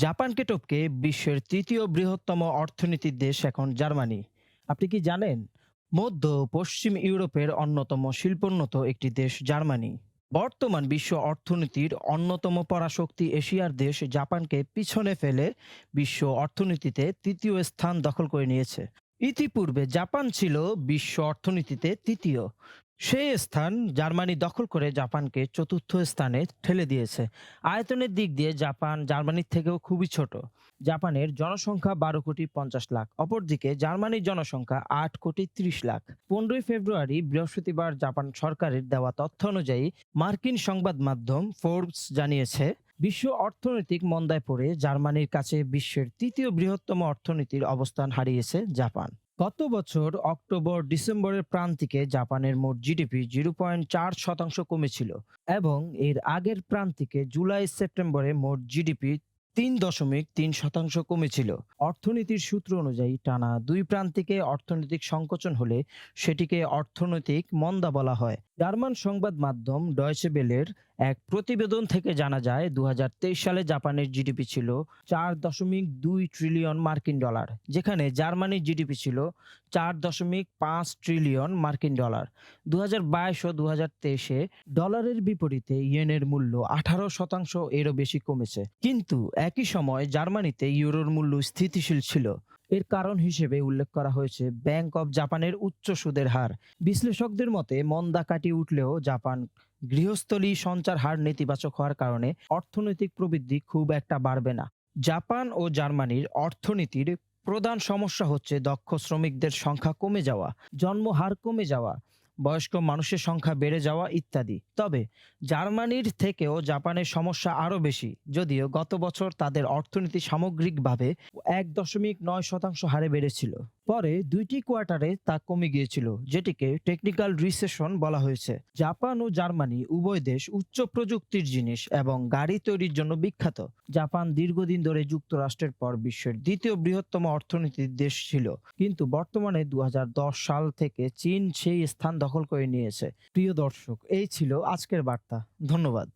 জাপানকে টপকে বিশ্বের তৃতীয় বৃহত্তম অর্থনীতির দেশ এখন জার্মানি। আপনি কি জানেন? মধ্য ও পশ্চিম ইউরোপের অন্যতম শিল্পোন্নত একটি দেশ জার্মানি। বর্তমান বিশ্ব অর্থনীতির অন্যতম পরাশক্তি এশিয়ার দেশ জাপানকে পিছনে ফেলে বিশ্ব অর্থনীতিতে তৃতীয় স্থান দখল করে নিয়েছে। ইতিপূর্বে জাপান ছিল বিশ্ব অর্থনীতিতে তৃতীয়। সেই স্থান জার্মানি দখল করে জাপানকে চতুর্থ স্থানে ঠেলে দিয়েছে। আয়তনের দিক দিয়ে জাপান জার্মানির থেকেও খুবই ছোট। জাপানের জনসংখ্যা 12,50,00,000। অপরদিকে জার্মানির জনসংখ্যা 8,30,00,000। 15ই ফেব্রুয়ারি বৃহস্পতিবার জাপান সরকারের দেওয়া তথ্য অনুযায়ী মার্কিন সংবাদ মাধ্যম ফোর্বস জানিয়েছে, বিশ্ব অর্থনৈতিক মন্দায় পড়ে জার্মানির কাছে বিশ্বের তৃতীয় বৃহত্তম অর্থনীতির অবস্থান হারিয়েছে জাপান। গত বছর অক্টোবর-ডিসেম্বরের প্রান্তিকে জাপানের মোট জিডিপি 0.4% কমেছিল এবং এর আগের প্রান্তিকে জুলাই-সেপ্টেম্বরে মোট জিডিপি 3.3% কমেছিল। অর্থনীতির সূত্র অনুযায়ী টানা দুই প্রান্তিকে অর্থনৈতিক সংকোচন হলে সেটিকে অর্থনৈতিক মন্দা বলা হয়। জার্মান সংবাদ মাধ্যম ডয়চে বেলের এক প্রতিবেদন থেকে জানা যায় 2023 সালে জাপানের জিডিপি ছিল 4.2 ট্রিলিয়ন মার্কিন ডলার, যেখানে জার্মানির জিডিপি ছিল 4.5 ট্রিলিয়ন মার্কিন ডলার। 2022 ও 2023-এ ডলারের বিপরীতে ইয়েনের মূল্য 18% এরও বেশি কমেছে, কিন্তু একই সময় জার্মানিতে ইউরোর মূল্য স্থিতিশীল ছিল। এর কারণ হিসেবে উল্লেখ করা হয়েছে ব্যাংক অব জাপানের উচ্চ সুদের হার। বিশ্লেষকদের মতে মন্দা কাটিয়ে উঠলেও জাপান গৃহস্থলী সঞ্চার হার নেতিবাচক হওয়ার কারণে অর্থনৈতিক প্রবৃদ্ধি খুব একটা বাড়বে না। জাপান ও জার্মানির অর্থনীতির প্রধান সমস্যা হচ্ছে দক্ষ শ্রমিকদের সংখ্যা কমে যাওয়া, জন্মহার কমে যাওয়া, বয়স্ক মানুষের সংখ্যা বেড়ে যাওয়া ইত্যাদি। তবে জার্মানির থেকেও জাপানের সমস্যা আরও বেশি, যদিও গত বছর তাদের অর্থনীতি সামগ্রিকভাবে 1.9% হারে বেড়েছিল। পরে দুইটি কোয়ার্টারে তা কমে গিয়েছিল, যেটিকে টেকনিক্যাল রিসেশন বলা হয়েছে। জাপান ও জার্মানি উভয় দেশ উচ্চ প্রযুক্তির জিনিস এবং গাড়ি তৈরির জন্য বিখ্যাত। জাপান দীর্ঘদিন ধরে যুক্তরাষ্ট্রের পর বিশ্বের দ্বিতীয় বৃহত্তম অর্থনীতির দেশ ছিল, কিন্তু বর্তমানে 2010 সাল থেকে চীন সেই স্থান দখল করে নিয়েছে। প্রিয় দর্শক, এই ছিল আজকের বার্তা। ধন্যবাদ।